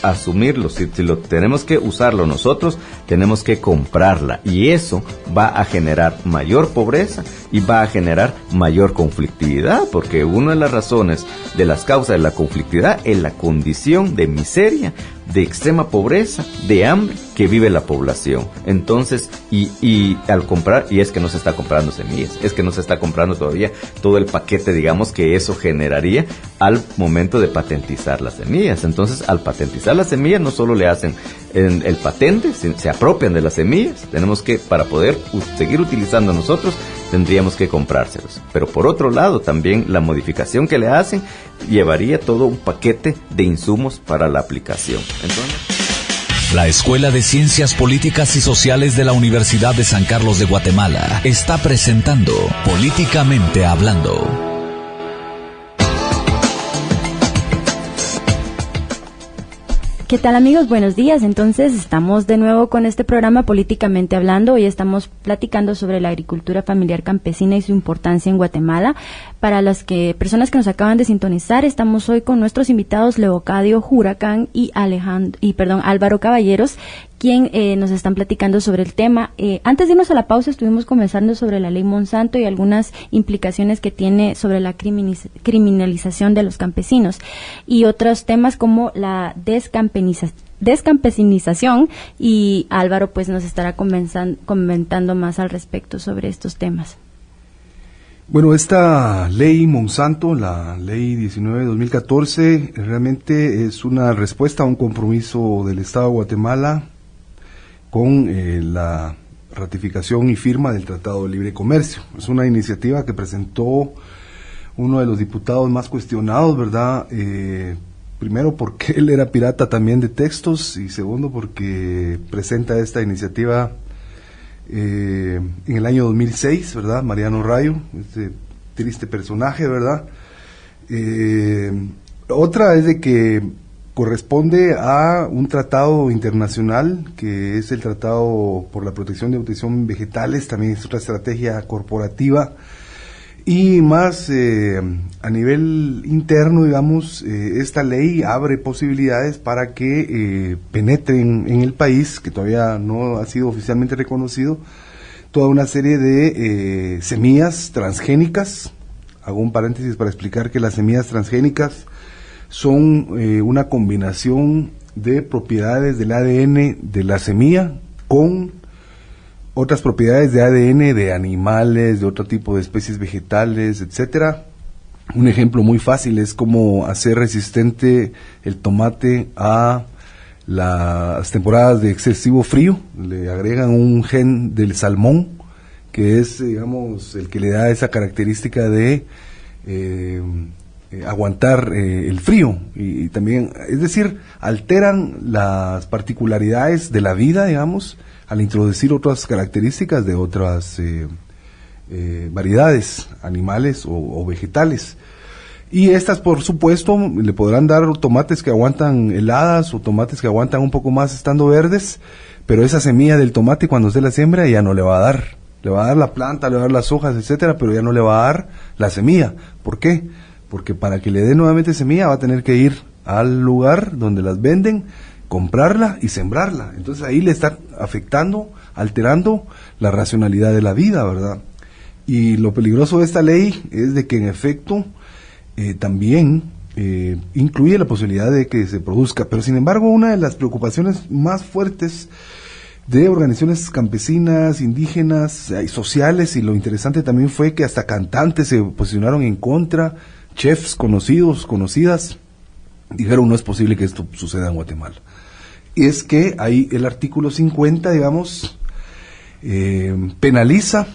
asumirlo. Si lo tenemos que usarlo nosotros, tenemos que comprarla, y eso va a generar mayor pobreza y va a generar mayor conflictividad, porque una de las razones de las causas de la conflictividad es la condición de miseria, de extrema pobreza, de hambre que vive la población. Entonces, y al comprar, y es que no se está comprando semillas, es que no se está comprando todavía todo el paquete, digamos, que eso generaría al momento de patentizar las semillas. Entonces, al patentizar las semillas, no solo le hacen el patente, se apropian de las semillas. Tenemos que, para poder seguir utilizando nosotros, tendríamos que comprárselos. Pero por otro lado, también la modificación que le hacen llevaría todo un paquete de insumos para la aplicación. Entonces, la Escuela de Ciencias Políticas y Sociales de la Universidad de San Carlos de Guatemala está presentando Políticamente Hablando. ¿Qué tal, amigos? Buenos días. Entonces estamos de nuevo con este programa Políticamente Hablando. Hoy estamos platicando sobre la agricultura familiar campesina y su importancia en Guatemala. Para las personas que nos acaban de sintonizar, estamos hoy con nuestros invitados Leocadio Huracán y Álvaro Caballeros, quien nos están platicando sobre el tema. Antes de irnos a la pausa, estuvimos conversando sobre la ley Monsanto y algunas implicaciones que tiene sobre la criminalización de los campesinos y otros temas como la descampesinización, y Álvaro pues nos estará comentando más al respecto sobre estos temas. Bueno, esta ley Monsanto, la ley 19/2014, realmente es una respuesta a un compromiso del Estado de Guatemala con la ratificación y firma del Tratado de Libre Comercio. Es una iniciativa que presentó uno de los diputados más cuestionados, ¿verdad? Primero porque él era pirata también de textos, y segundo porque presenta esta iniciativa en el año 2006, ¿verdad? Mariano Rayo, este triste personaje, ¿verdad? Otra es de que corresponde a un tratado internacional que es el Tratado por la Protección de Nutrición Vegetales, también es otra estrategia corporativa. Y más a nivel interno, digamos, esta ley abre posibilidades para que penetren en el país, que todavía no ha sido oficialmente reconocido, toda una serie de semillas transgénicas. Hago un paréntesis para explicar que las semillas transgénicas son una combinación de propiedades del ADN de la semilla con otras propiedades de ADN de animales, de otro tipo de especies vegetales, etcétera. Un ejemplo muy fácil es cómo hacer resistente el tomate a las temporadas de excesivo frío. Le agregan un gen del salmón, que es, digamos, el que le da esa característica de aguantar el frío. Y también, es decir, alteran las particularidades de la vida, digamos, al introducir otras características de otras variedades animales o vegetales. Y estas, por supuesto, le podrán dar tomates que aguantan heladas o tomates que aguantan un poco más estando verdes, pero esa semilla del tomate cuando usted la siembra ya no le va a dar. Le va a dar la planta, le va a dar las hojas, etcétera, pero ya no le va a dar la semilla. ¿Por qué? Porque para que le dé nuevamente semilla va a tener que ir al lugar donde las venden, comprarla y sembrarla. Entonces ahí le está afectando, alterando la racionalidad de la vida, ¿verdad? Y lo peligroso de esta ley es de que en efecto también incluye la posibilidad de que se produzca, pero sin embargo una de las preocupaciones más fuertes de organizaciones campesinas, indígenas, sociales, y lo interesante también fue que hasta cantantes se posicionaron en contra, chefs conocidos, conocidas, dijeron no es posible que esto suceda en Guatemala. Y es que ahí el artículo 50, digamos, penaliza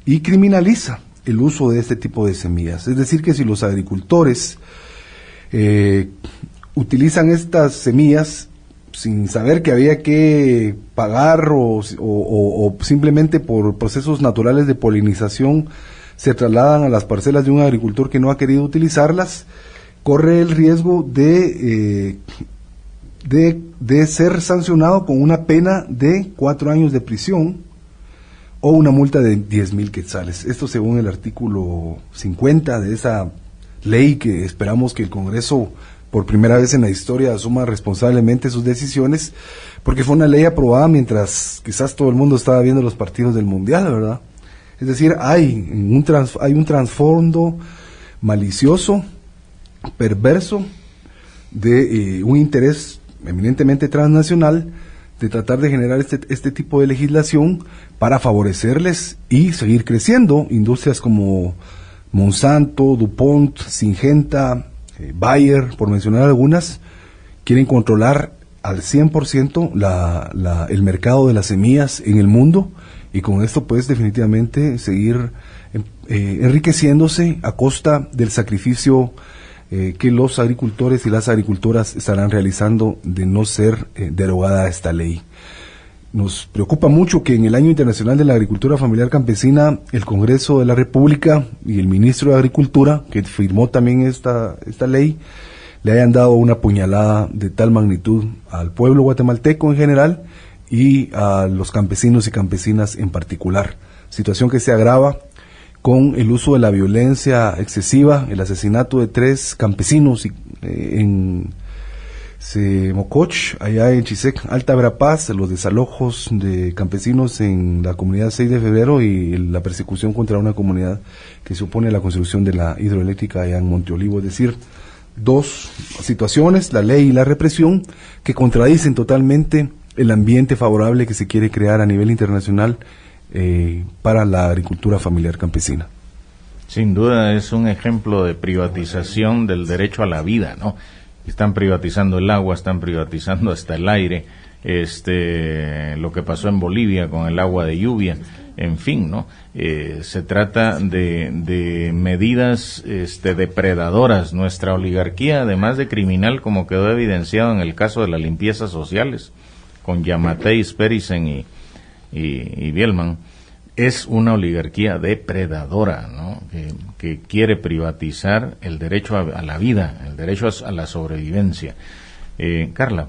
y criminaliza el uso de este tipo de semillas. Es decir, que si los agricultores utilizan estas semillas sin saber que había que pagar o simplemente por procesos naturales de polinización se trasladan a las parcelas de un agricultor que no ha querido utilizarlas, corre el riesgo de ser sancionado con una pena de 4 años de prisión o una multa de 10,000 quetzales. Esto según el artículo 50 de esa ley que esperamos que el Congreso por primera vez en la historia asuma responsablemente sus decisiones, porque fue una ley aprobada mientras quizás todo el mundo estaba viendo los partidos del Mundial, ¿verdad? Es decir, hay un trasfondo malicioso, perverso, de un interés eminentemente transnacional de tratar de generar este tipo de legislación para favorecerles y seguir creciendo. Industrias como Monsanto, DuPont, Syngenta, Bayer, por mencionar algunas, quieren controlar al 100% el mercado de las semillas en el mundo, y con esto pues definitivamente seguir enriqueciéndose a costa del sacrificio que los agricultores y las agricultoras estarán realizando de no ser derogada esta ley. Nos preocupa mucho que en el Año Internacional de la Agricultura Familiar Campesina el Congreso de la República y el Ministro de Agricultura, que firmó también esta ley, le hayan dado una puñalada de tal magnitud al pueblo guatemalteco en general y a los campesinos y campesinas en particular. Situación que se agrava con el uso de la violencia excesiva, el asesinato de 3 campesinos en Mococh, allá en Chisec, Alta Verapaz, los desalojos de campesinos en la comunidad 6 de febrero y la persecución contra una comunidad que se opone a la construcción de la hidroeléctrica allá en Monte Olivo. Es decir, 2 situaciones, la ley y la represión, que contradicen totalmente el ambiente favorable que se quiere crear a nivel internacional para la agricultura familiar campesina. Sin duda es un ejemplo de privatización del derecho a la vida, ¿no? Están privatizando el agua, están privatizando hasta el aire, lo que pasó en Bolivia con el agua de lluvia, en fin, ¿no? Se trata de medidas depredadoras. Nuestra oligarquía, además de criminal, como quedó evidenciado en el caso de las limpiezas sociales, con Yamatei, Sperisen y Bielman, es una oligarquía depredadora, ¿no? Que quiere privatizar el derecho a la vida, el derecho a la sobrevivencia. Carla.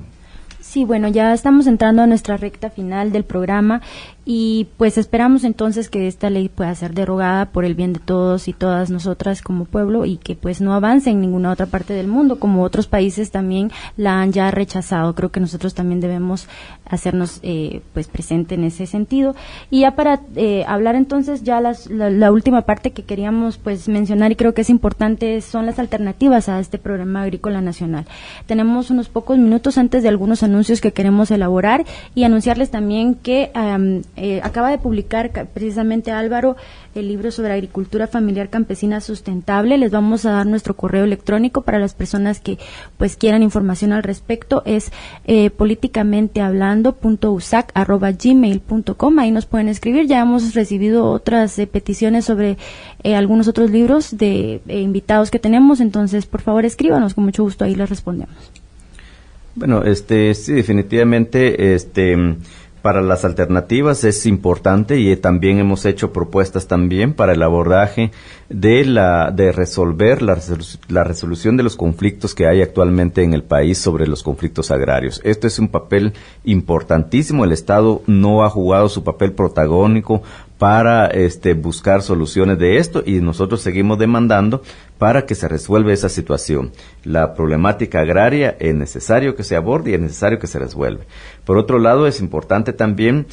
Sí, bueno, ya estamos entrando a nuestra recta final del programa y pues esperamos entonces que esta ley pueda ser derogada por el bien de todos y todas nosotras como pueblo y que pues no avance en ninguna otra parte del mundo, como otros países también la han ya rechazado. Creo que nosotros también debemos hacernos pues presente en ese sentido. Y ya para hablar entonces ya la última parte que queríamos pues mencionar y creo que es importante son las alternativas a este programa agrícola nacional. Tenemos unos pocos minutos antes de algunos anuncios que queremos elaborar y anunciarles también que acaba de publicar precisamente Álvaro el libro sobre agricultura familiar campesina sustentable. Les vamos a dar nuestro correo electrónico para las personas que pues quieran información al respecto. Es políticamentehablando.usac@gmail.com. Ahí nos pueden escribir. Ya hemos recibido otras peticiones sobre algunos otros libros de invitados que tenemos. Entonces, por favor, escríbanos. Con mucho gusto ahí les respondemos. Bueno, sí, definitivamente, para las alternativas es importante y también hemos hecho propuestas también para el abordaje de resolver la resolución de los conflictos que hay actualmente en el país sobre los conflictos agrarios. Esto es un papel importantísimo. El Estado no ha jugado su papel protagónico para buscar soluciones de esto y nosotros seguimos demandando para que se resuelva esa situación. La problemática agraria es necesario que se aborde y es necesario que se resuelva. Por otro lado, es importante también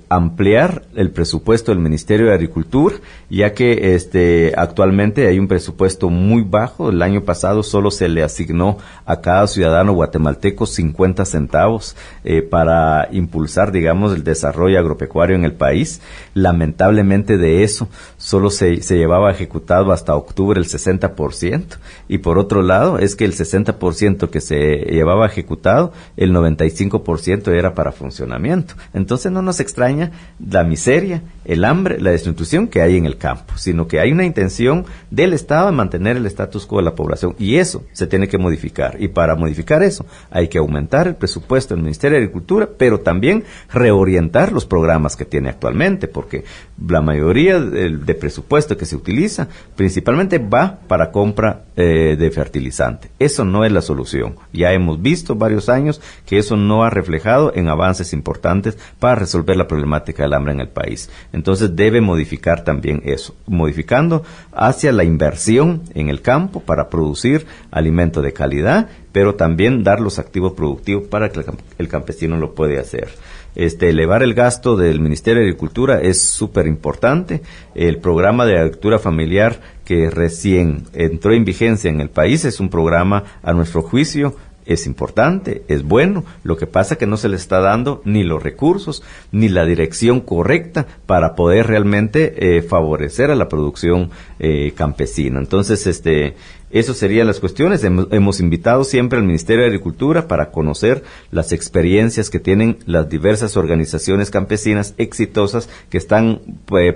ampliar el presupuesto del Ministerio de Agricultura, ya que actualmente hay un presupuesto muy bajo. El año pasado solo se le asignó a cada ciudadano guatemalteco 50 centavos para impulsar, digamos, el desarrollo agropecuario en el país. Lamentablemente de eso solo se llevaba ejecutado hasta octubre el 60%, y por otro lado es que el 60% que se llevaba ejecutado, el 95% era para funcionamiento. Entonces no nos extraña la miseria, el hambre, la destitución que hay en el campo, sino que hay una intención del Estado de mantener el status quo de la población, y eso se tiene que modificar, y para modificar eso hay que aumentar el presupuesto del Ministerio de Agricultura, pero también reorientar los programas que tiene actualmente, porque la mayoría de presupuesto que se utiliza principalmente va para compra de fertilizante. Eso no es la solución. Ya hemos visto varios años que eso no ha reflejado en avances importantes para resolver la problemática del hambre en el país. Entonces debe modificar también eso, modificando hacia la inversión en el campo para producir alimento de calidad, pero también dar los activos productivos para que el campesino lo puede hacer. Elevar el gasto del Ministerio de Agricultura es súper importante. El programa de agricultura familiar que recién entró en vigencia en el país es un programa, a nuestro juicio, es importante, es bueno. Lo que pasa es que no se le está dando ni los recursos ni la dirección correcta para poder realmente favorecer a la producción campesina. Entonces, eso serían las cuestiones. Hemos invitado siempre al Ministerio de Agricultura para conocer las experiencias que tienen las diversas organizaciones campesinas exitosas que están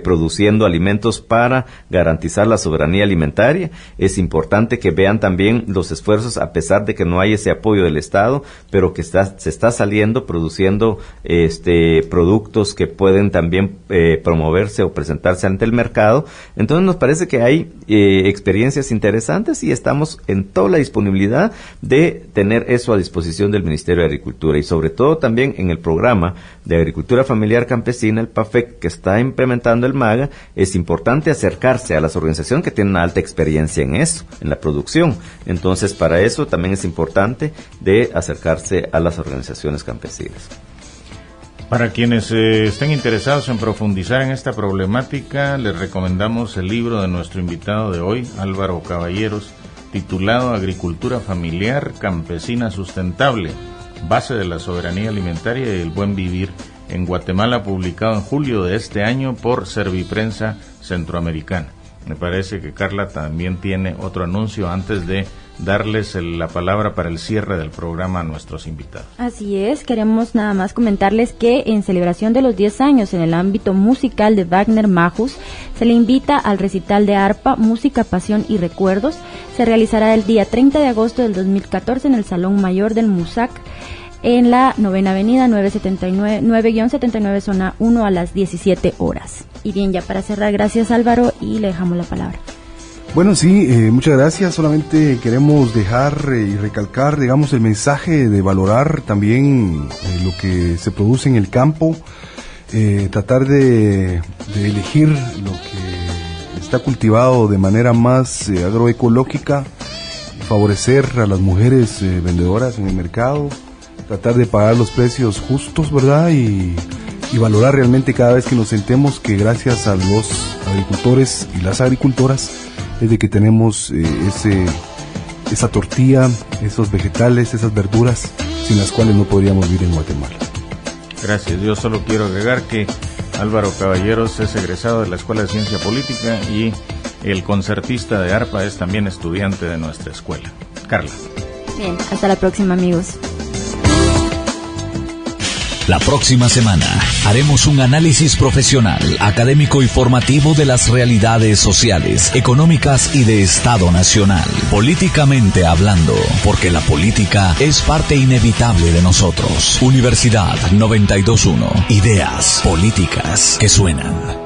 produciendo alimentos para garantizar la soberanía alimentaria. Es importante que vean también los esfuerzos, a pesar de que no hay ese apoyo del Estado, pero que se está saliendo, produciendo productos que pueden también promoverse o presentarse ante el mercado. Entonces nos parece que hay experiencias interesantes y estamos en toda la disponibilidad de tener eso a disposición del Ministerio de Agricultura, y sobre todo también en el programa de agricultura familiar campesina, el PAFEC, que está implementando el MAGA. Es importante acercarse a las organizaciones que tienen una alta experiencia en eso, en la producción. Entonces, para eso también es importante de acercarse a las organizaciones campesinas. Para quienes estén interesados en profundizar en esta problemática, les recomendamos el libro de nuestro invitado de hoy, Álvaro Caballeros, titulado Agricultura Familiar Campesina Sustentable, base de la soberanía alimentaria y el buen vivir en Guatemala, publicado en julio de este año por Serviprensa Centroamericana. Me parece que Carla también tiene otro anuncio antes de darles la palabra para el cierre del programa a nuestros invitados. Así es, queremos nada más comentarles que en celebración de los 10 años en el ámbito musical de Wagner Majus, se le invita al recital de arpa, música, pasión y recuerdos. Se realizará el día 30 de agosto del 2014 en el Salón Mayor del MUSAC, en la 9ª Avenida 9-79, zona 1, a las 17 horas. Y bien, ya para cerrar, gracias Álvaro, y le dejamos la palabra. Bueno, sí, muchas gracias. Solamente queremos dejar y recalcar, digamos, el mensaje de valorar también lo que se produce en el campo, tratar de elegir lo que está cultivado de manera más agroecológica, favorecer a las mujeres vendedoras en el mercado, tratar de pagar los precios justos, ¿verdad? Y valorar realmente cada vez que nos sentemos que gracias a los agricultores y las agricultoras es de que tenemos esa tortilla, esos vegetales, esas verduras sin las cuales no podríamos vivir en Guatemala. Gracias. Yo solo quiero agregar que Álvaro Caballeros es egresado de la Escuela de Ciencia Política y el concertista de arpa es también estudiante de nuestra escuela. Carla. Bien, hasta la próxima, amigos. La próxima semana haremos un análisis profesional, académico y formativo de las realidades sociales, económicas y de Estado Nacional. Políticamente hablando, porque la política es parte inevitable de nosotros. Universidad 92.1. Ideas políticas que suenan.